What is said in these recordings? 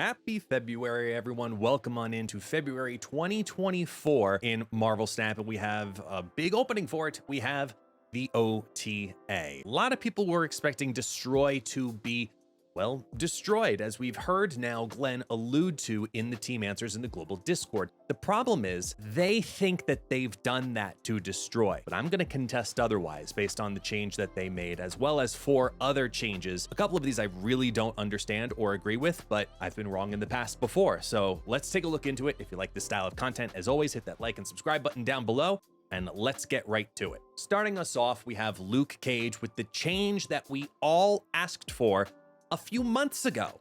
Happy February, everyone. Welcome on into February 2024 in Marvel Snap, and we have a big opening for it. We have the OTA. A lot of people were expecting Destroy to be, well, destroyed, as we've heard now Glenn allude to in the team answers in the global Discord. The problem is they think that they've done that to Destroy, but I'm going to contest otherwise based on the change that they made, as well as 4 other changes. A couple of these I really don't understand or agree with, but I've been wrong in the past before. So let's take a look into it. If you like this style of content, as always, hit that like and subscribe button down below. And let's get right to it. Starting us off, we have Luke Cage with the change that we all asked for a few months ago,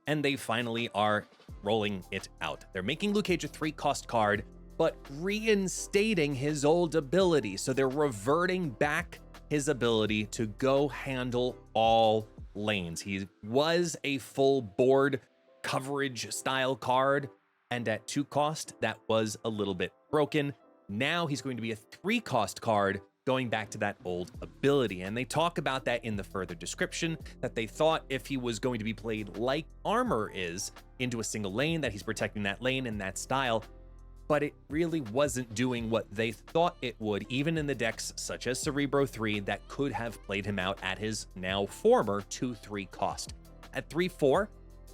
and they finally are rolling it out. They're making Luke Cage a 3-cost card, but reinstating his old ability. So they're reverting back his ability to go handle all lanes. He was a full board coverage style card, and at 2 cost, that was a little bit broken. Now he's going to be a 3-cost card, going back to that old ability. And they talk about that in the further description, that they thought if he was going to be played like Armor is into a single lane, that he's protecting that lane in that style, but it really wasn't doing what they thought it would, even in the decks such as Cerebro 3 that could have played him out at his now former 2-3 cost. At 3-4,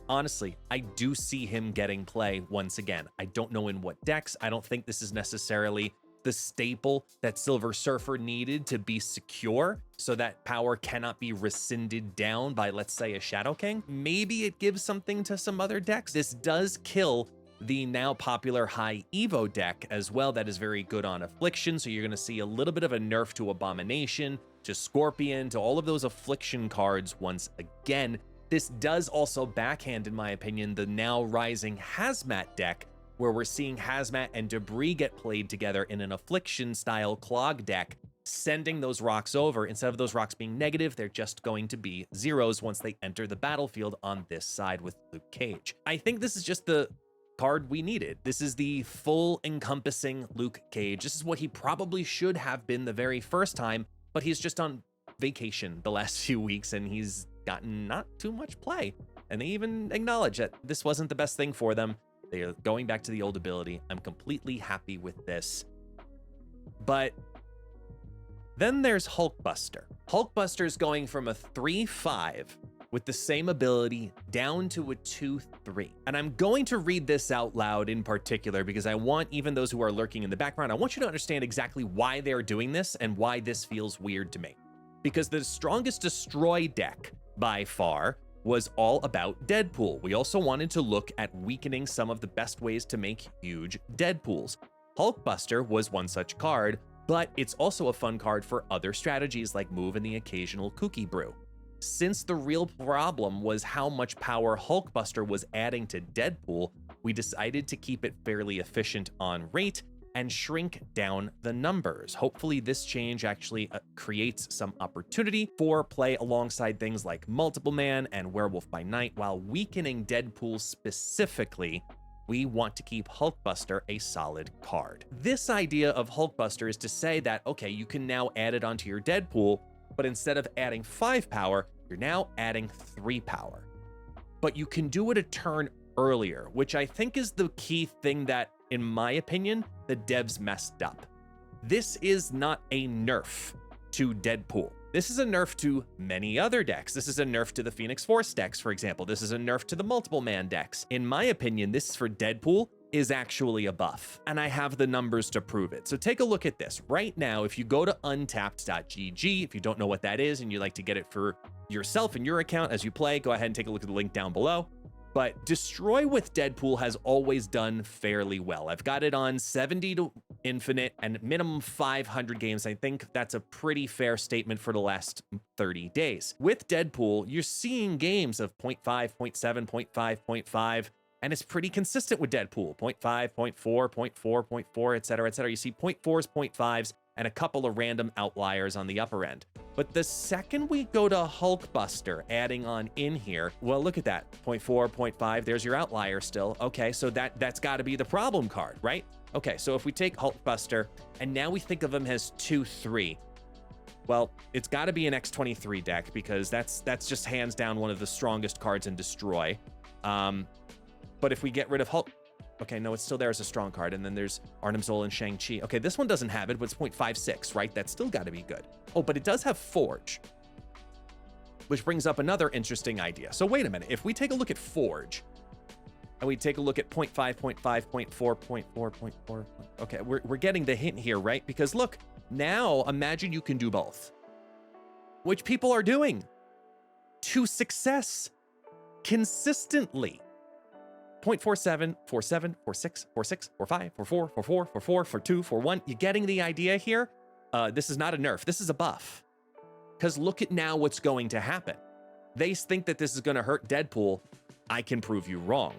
honestly, I do see him getting play once again. I don't know in what decks. I don't think this is necessarily the staple that Silver Surfer needed to be secure so that power cannot be rescinded down by, let's say, a Shadow King. Maybe it gives something to some other decks. This does kill the now popular High Evo deck as well that is very good on Affliction, so you're going to see a little bit of a nerf to Abomination, to Scorpion, to all of those Affliction cards once again. This does also backhand, in my opinion, the now rising Hazmat deck, where we're seeing Hazmat and Debris get played together in an Affliction-style Clog deck, sending those rocks over. Instead of those rocks being negative, they're just going to be zeros once they enter the battlefield on this side with Luke Cage. I think this is just the card we needed. This is the full encompassing Luke Cage. This is what he probably should have been the very first time, but he's just on vacation the last few weeks and he's gotten not too much play. And they even acknowledge that this wasn't the best thing for them. They are going back to the old ability. I'm completely happy with this. But then there's Hulkbuster. Hulkbuster's going from a 3-5 with the same ability down to a 2-3. And I'm going to read this out loud in particular because I want even those who are lurking in the background, I want you to understand exactly why they're doing this and why this feels weird to me. Because the strongest Destroy deck by far was all about Deadpool. We also wanted to look at weakening some of the best ways to make huge Deadpools. Hulkbuster was one such card, but it's also a fun card for other strategies like move and the occasional Kooky Brew. Since the real problem was how much power Hulkbuster was adding to Deadpool, we decided to keep it fairly efficient on rate and shrink down the numbers. Hopefully this change actually creates some opportunity for play alongside things like Multiple Man and Werewolf by Night. While weakening Deadpool specifically, we want to keep Hulkbuster a solid card. This idea of Hulkbuster is to say that, okay, you can now add it onto your Deadpool, but instead of adding 5 power, you're now adding 3 power. But you can do it a turn earlier, which I think is the key thing that, in my opinion, the devs messed up. This is not a nerf to Deadpool. This is a nerf to many other decks. This is a nerf to the Phoenix Force decks, for example. This is a nerf to the Multiple Man decks. In my opinion, this for Deadpool is actually a buff, and I have the numbers to prove it. So take a look at this. Right now, if you go to untapped.gg, if you don't know what that is and you like to get it for yourself and your account as you play, go ahead and take a look at the link down below. But Destroy with Deadpool has always done fairly well. I've got it on 70 to infinite and minimum 500 games. I think that's a pretty fair statement for the last 30 days. With Deadpool, you're seeing games of 0.5, 0.7, 0.5, 0.5, and it's pretty consistent with Deadpool. 0.5, 0.4, 0.4, 0.4, etc., etc. You see 0.4s, 0.5s, and a couple of random outliers on the upper end. But the second we go to Hulkbuster, adding on in here, well, look at that, 0.4, 0.5, there's your outlier still. Okay, so that's gotta be the problem card, right? Okay, so if we take Hulkbuster, and now we think of him as 2-3, well, it's gotta be an X23 deck, because that's just hands down one of the strongest cards in Destroy. But if we get rid of Hulk, okay, no, it's still there as a strong card. And then there's Arnim Zola and Shang-Chi. Okay, this one doesn't have it, but it's 0.56, right? That's still got to be good. Oh, but it does have Forge, which brings up another interesting idea. So wait a minute. If we take a look at Forge, and we take a look at 0.5, 0.5, 0.4, 0.4, 0.4. Okay, we're getting the hint here, right? Because look, now imagine you can do both, which people are doing to success consistently. 0.47, 47, 46, 46, 45, 44, 44, 44, 42, 41. You getting the idea here? This is not a nerf. This is a buff. Because look at now what's going to happen. They think that this is going to hurt Deadpool. I can prove you wrong.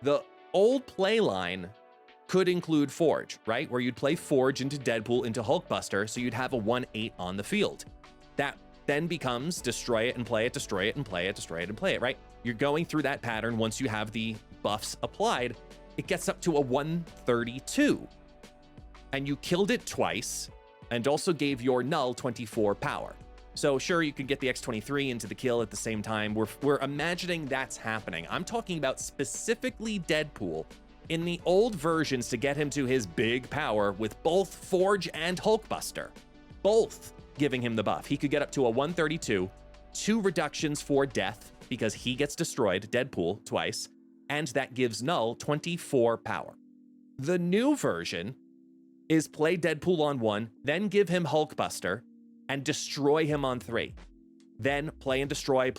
The old play line could include Forge, right? Where you'd play Forge into Deadpool into Hulkbuster, so you'd have a 1/8 on the field. That then becomes destroy it and play it, destroy it and play it, destroy it and play it, right? You're going through that pattern. Once you have the buffs applied, it gets up to a 132. And you killed it twice and also gave your null 24 power. So sure, you could get the X23 into the kill at the same time. We're imagining that's happening. I'm talking about specifically Deadpool in the old versions to get him to his big power with both Forge and Hulkbuster, both giving him the buff. He could get up to a 132, 2 reductions for death because he gets destroyed, Deadpool, twice, and that gives null 24 power. The new version is play Deadpool on 1, then give him Hulkbuster, and destroy him on 3. Then play and destroy,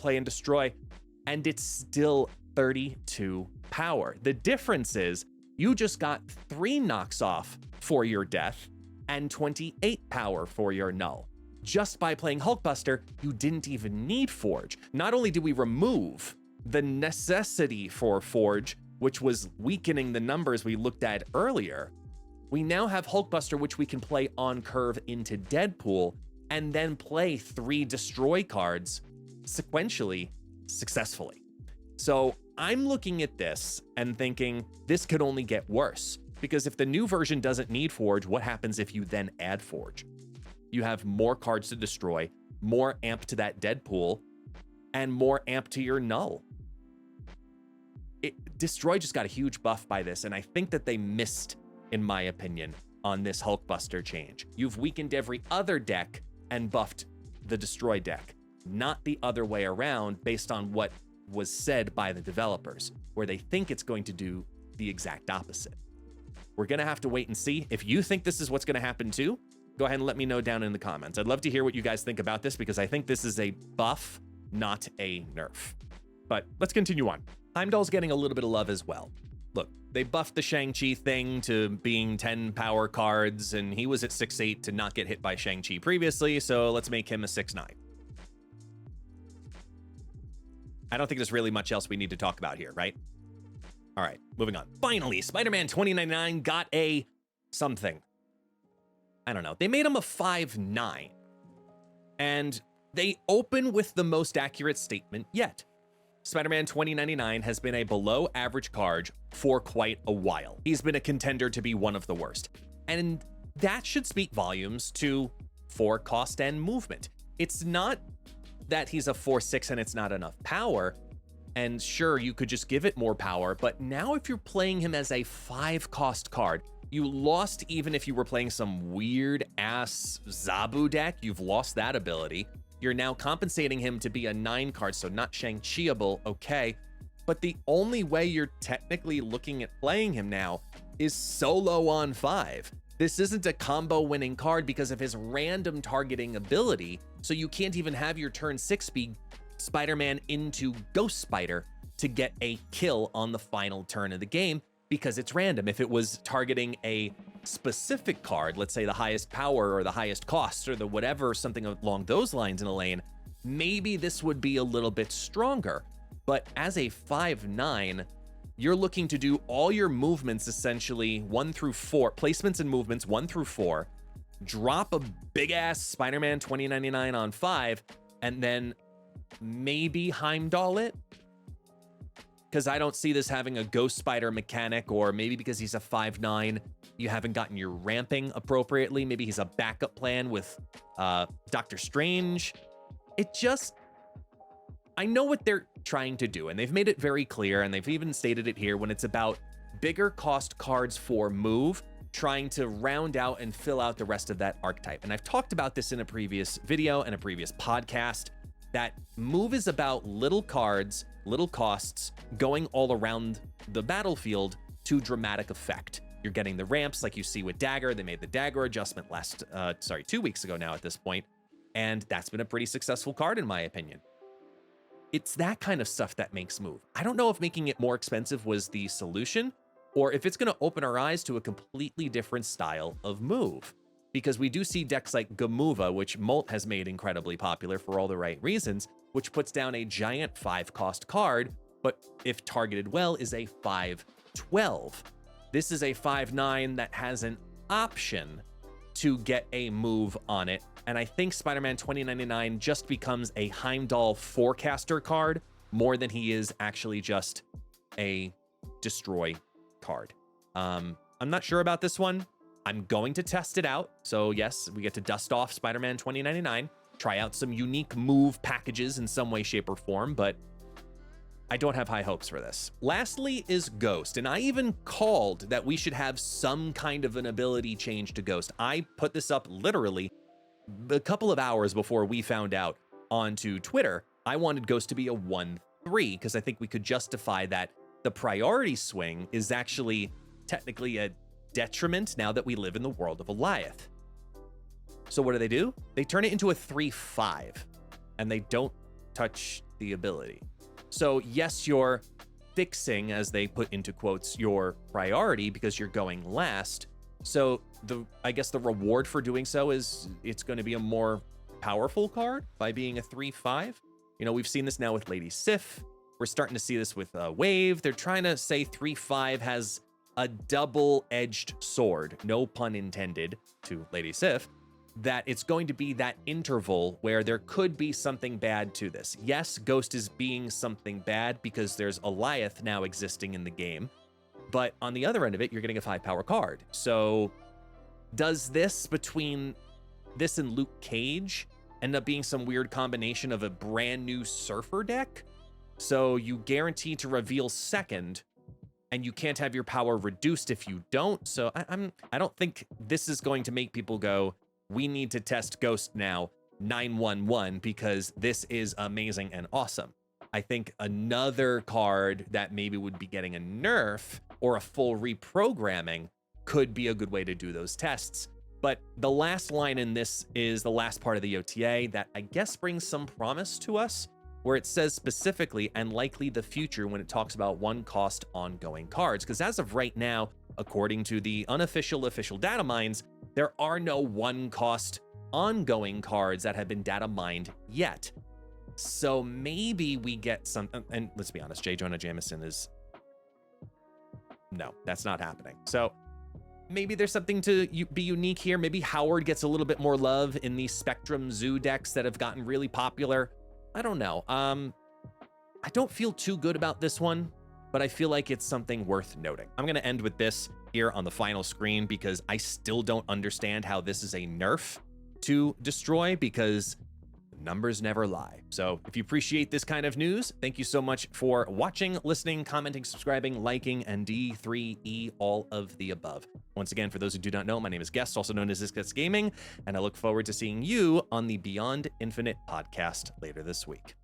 and it's still 32 power. The difference is you just got 3 knocks off for your death and 28 power for your null. Just by playing Hulkbuster, you didn't even need Forge. Not only did we remove the necessity for Forge, which was weakening the numbers we looked at earlier, we now have Hulkbuster, which we can play on curve into Deadpool, and then play 3 destroy cards sequentially, successfully. So I'm looking at this and thinking this could only get worse, because if the new version doesn't need Forge, what happens if you then add Forge? You have more cards to destroy, more amp to that Deadpool, and more amp to your null. Destroy just got a huge buff by this, and I think that they missed, in my opinion, on this Hulkbuster change. You've weakened every other deck and buffed the destroy deck, not the other way around based on what was said by the developers, where they think it's going to do the exact opposite. We're gonna have to wait and see. If you think this is what's gonna happen too, go ahead and let me know down in the comments. I'd love to hear what you guys think about this because I think this is a buff, not a nerf. But let's continue on. Heimdall's getting a little bit of love as well. Look, they buffed the Shang-Chi thing to being 10 power cards, and he was at 6/8 to not get hit by Shang-Chi previously, so let's make him a 6/9. I don't think there's really much else we need to talk about here, right? All right, moving on. Finally, Spider-Man 2099 got a something. I don't know. They made him a 5/9. And they open with the most accurate statement yet. Spider-Man 2099 has been a below average card for quite a while. He's been a contender to be one of the worst. And that should speak volumes for cost and movement. It's not that he's a 4/6 and it's not enough power. And sure, you could just give it more power, but now if you're playing him as a 5 cost card, you lost even if you were playing some weird ass Zabu deck, you've lost that ability. You're now compensating him to be a 9 card, so not Shang-Chi-able, okay. But the only way you're technically looking at playing him now is solo on 5. This isn't a combo winning card because of his random targeting ability, so you can't even have your turn 6 be Spider-Man into Ghost Spider to get a kill on the final turn of the game because it's random. If it was targeting a specific card, let's say the highest power or the highest cost or the whatever, something along those lines in a lane, maybe this would be a little bit stronger. But as a 5/9, you're looking to do all your movements essentially 1 through 4, placements and movements 1 through 4, drop a big ass Spider-Man 2099 on 5, and then maybe Heimdall it? Because I don't see this having a Ghost Spider mechanic, or maybe because he's a 5/9, you haven't gotten your ramping appropriately. Maybe he's a backup plan with Doctor Strange. I know what they're trying to do, and they've made it very clear, and they've even stated it here when it's about bigger cost cards for move, trying to round out and fill out the rest of that archetype. And I've talked about this in a previous video and a previous podcast, that move is about little cards, little costs, going all around the battlefield to dramatic effect. You're getting the ramps like you see with Dagger. They made the Dagger adjustment 2 weeks ago now at this point, and that's been a pretty successful card in my opinion. It's that kind of stuff that makes move. I don't know if making it more expensive was the solution, or if it's going to open our eyes to a completely different style of move. Because we do see decks like Gamuva, which Molt has made incredibly popular for all the right reasons, which puts down a giant 5-cost card, but if targeted well, is a 5/12. This is a 5/9 that has an option to get a move on it. And I think Spider-Man 2099 just becomes a Heimdall forecaster card more than he is actually just a destroy card. I'm not sure about this one. I'm going to test it out. So yes, we get to dust off Spider-Man 2099, try out some unique move packages in some way, shape, or form, but I don't have high hopes for this. Lastly is Ghost, and I even called that we should have some kind of an ability change to Ghost. I put this up literally a couple of hours before we found out onto Twitter. I wanted Ghost to be a 1/3 because I think we could justify that the priority swing is actually technically a detriment now that we live in the world of Goliath. So what do? They turn it into a 3/5 and they don't touch the ability. So yes, you're fixing, as they put into quotes, your priority because you're going last. So I guess the reward for doing so is it's going to be a more powerful card by being a 3/5. You know, we've seen this now with Lady Sif. We're starting to see this with Wave. They're trying to say 3/5 has a double-edged sword, no pun intended to Lady Sif, that it's going to be that interval where there could be something bad to this. Yes, Ghost is being something bad because there's Goliath now existing in the game, but on the other end of it, you're getting a 5-power card. So does this, between this and Luke Cage, end up being some weird combination of a brand new Surfer deck? So you guarantee to reveal second, and you can't have your power reduced if you don't. So I don't think this is going to make people go, we need to test Ghost now 911 because this is amazing and awesome. I think another card that maybe would be getting a nerf or a full reprogramming could be a good way to do those tests. But the last line in this is the last part of the OTA that I guess brings some promise to us, where it says specifically, and likely the future, when it talks about 1-cost ongoing cards. Because as of right now, according to the unofficial official data mines, there are no 1-cost ongoing cards that have been data mined yet. So maybe we get something, and let's be honest, J. Jonah Jameson is, no, that's not happening. So maybe there's something to be unique here. Maybe Howard gets a little bit more love in these Spectrum Zoo decks that have gotten really popular. I don't know. I don't feel too good about this one, but I feel like it's something worth noting. I'm going to end with this here on the final screen because I still don't understand how this is a nerf to destroy, because numbers never lie. So if you appreciate this kind of news, thank you so much for watching, listening, commenting, subscribing, liking, and D3E, all of the above. Once again, for those who do not know, my name is Guest, also known as ItsGuestGaming, and I look forward to seeing you on the Beyond Infinite podcast later this week.